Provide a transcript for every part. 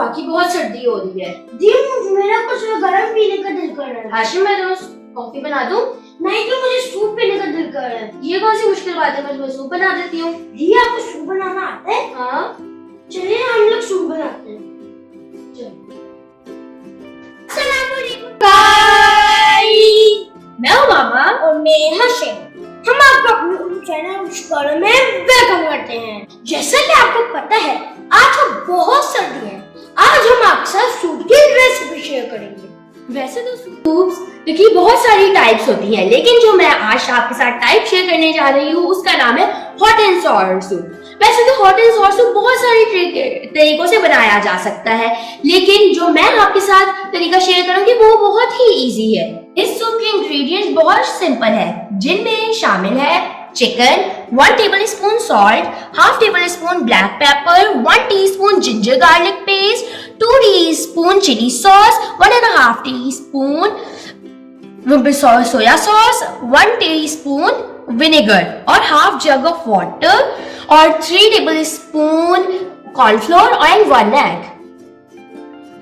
वाकई बहुत सर्दी हो रही है। दी मेरा कुछ गर्म पीने का दिल कर रहा है। हाशिम मैं रोज कॉफी बना दूं? नहीं तो मुझे सूप पीने का दिल कर रहा है। ये कौन सी मुश्किल बात है, मैं तुम्हें सूप बना देती हूँ। दी आपको सूप बनाना आता है? हाँ चलिए हम लोग सूप बनाते हैं। मैं हूँ मामा और मैं हाशिम। हम आपको अपने चैनल उष्कर में वेलकम करते हैं। जैसा कि आपको पता है आज तो बहुत सर्दी है। आज हम आपके साथ सूप की रेसिपी शेयर करेंगे। वैसे तो सूप्स की बहुत सारी टाइप्स होती हैं, लेकिन जो मैं आज आपके साथ टाइप शेयर करने जा रही हूँ उसका नाम है हॉट एंड सॉर सूप। वैसे तो हॉट एंड सॉर सूप बहुत सारे तरीकों से बनाया जा सकता है, लेकिन जो मैं आपके साथ तरीका शेयर करूंगी वो बहुत ही इजी है। इस सूप के इंग्रेडिएंट्स बहुत सिंपल है, जिनमें शामिल है chicken, 1 tablespoon salt, half tablespoon black pepper, 1 teaspoon ginger garlic paste, 2 teaspoon chilli sauce, 1.5 teaspoon soya sauce, 1 teaspoon vinegar और हाफ जग ऑफ वाटर और 3 tablespoon cornflour and 1 egg.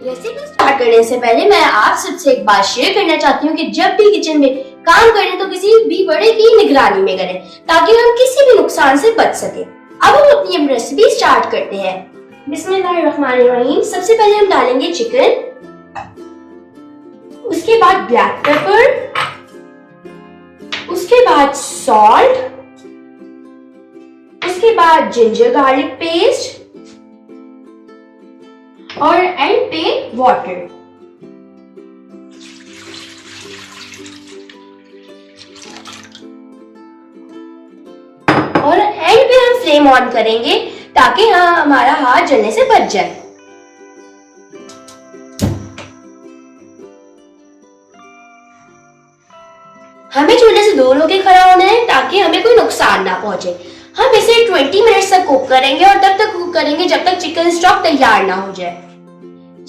Recipe start करने से पहले मैं आप सबसे एक बात शेयर करना चाहती हूँ कि जब भी किचन में काम करें तो किसी भी बड़े की निगरानी में करें, ताकि हम किसी भी नुकसान से बच सके। अब हम अपनी रेसिपी स्टार्ट करते हैं। बिस्मिल्लाहिर्रहमानिर्रहीम। सबसे पहले हम डालेंगे चिकन, उसके बाद ब्लैक पेपर, उसके बाद सॉल्ट, उसके बाद जिंजर गार्लिक पेस्ट और एंड पे वाटर। और एंड पे हम फ्लेम ऑन करेंगे ताकि हमारा हाथ जलने से बच जाए। हमें चूल्हे से दूर होकर खड़ा होना है ताकि हमें कोई नुकसान ना पहुंचे। हम इसे 20 मिनट तक कुक करेंगे और तब तक कुक करेंगे जब तक चिकन स्टॉक तैयार ना हो जाए।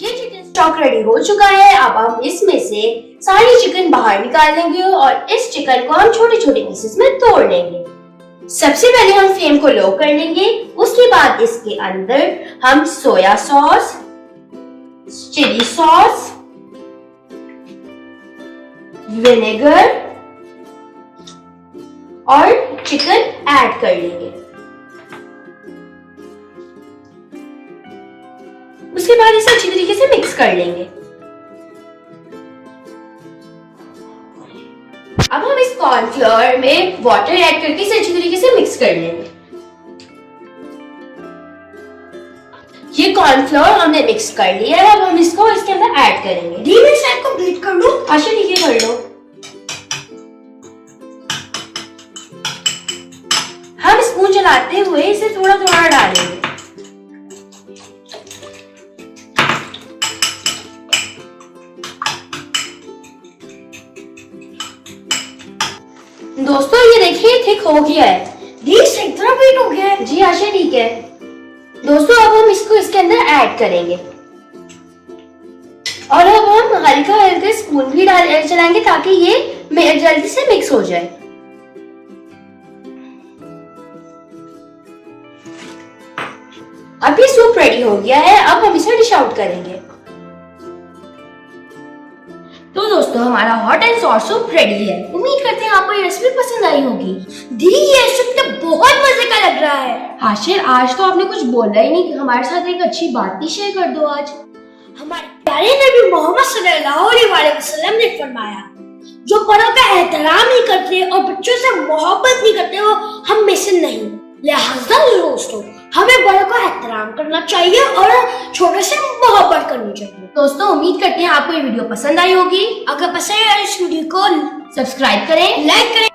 ये चिकन स्टॉक रेडी हो चुका है। अब हम इसमें से सारी चिकन बाहर निकाल लेंगे और इस चिकन को हम छोटे छोटे पीसेस में तोड़ लेंगे। सबसे पहले हम फ्लेम को लो कर लेंगे। उसके बाद इसके अंदर हम soya sauce, chilli sauce, vinegar और चिकन ऐड कर लेंगे। उसके बाद इसे अच्छी तरीके से मिक्स कर लेंगे। अब हम इस कॉर्नफ्लोर में वाटर ऐड करके इसे अच्छी तरीके से मिक्स कर लेंगे। ये कॉर्नफ्लोर हमने मिक्स कर लिया है। अब हम इसको इसके अंदर ऐड करेंगे। धीमे से इसको बीट कर लो। अच्छा ठीक है, कर लो। हम स्पून चलाते हुए इसे थोड़ा थोड़ा डालेंगे। दोस्तों ये देखिए थिक हो गया है। से इतना बीट हो गया है। जी अच्छा ठीक है। दोस्तों अब हम इसको इसके अंदर ऐड करेंगे और अब हम हल्का हल्का स्पून भी चलाएंगे ताकि ये जल्दी से मिक्स हो जाए। अब ये सूप रेडी हो गया है। अब हम इसे डिश आउट करेंगे। तो दोस्तों हमारा hot and sour soup ready है। उम्मीद करते हैं आपको ये रेसिपी पसंद आई होगी। दी ये सूप तो बहुत मजे का लग रहा है। हाशिर आज तो आपने कुछ बोला ही नहीं, हमारे साथ एक अच्छी बात ही शेयर कर दो। आज हमारे प्यारे नबी मोहम्मद सल्लल्लाहु अलैहि वसल्लम ने फरमाया, जो बड़ों का एहतराम नहीं करते और बच्चों से मोहब्बत नहीं करते वो हम में से नहीं। लिहाजा दोस्तों हमें बड़ों का एहतराम करना चाहिए और छोटे से मोहब्बत करनी चाहिए। दोस्तों उम्मीद करते हैं आपको ये वीडियो पसंद आई होगी। अगर पसंद आए इस वीडियो को सब्सक्राइब करें, लाइक करें।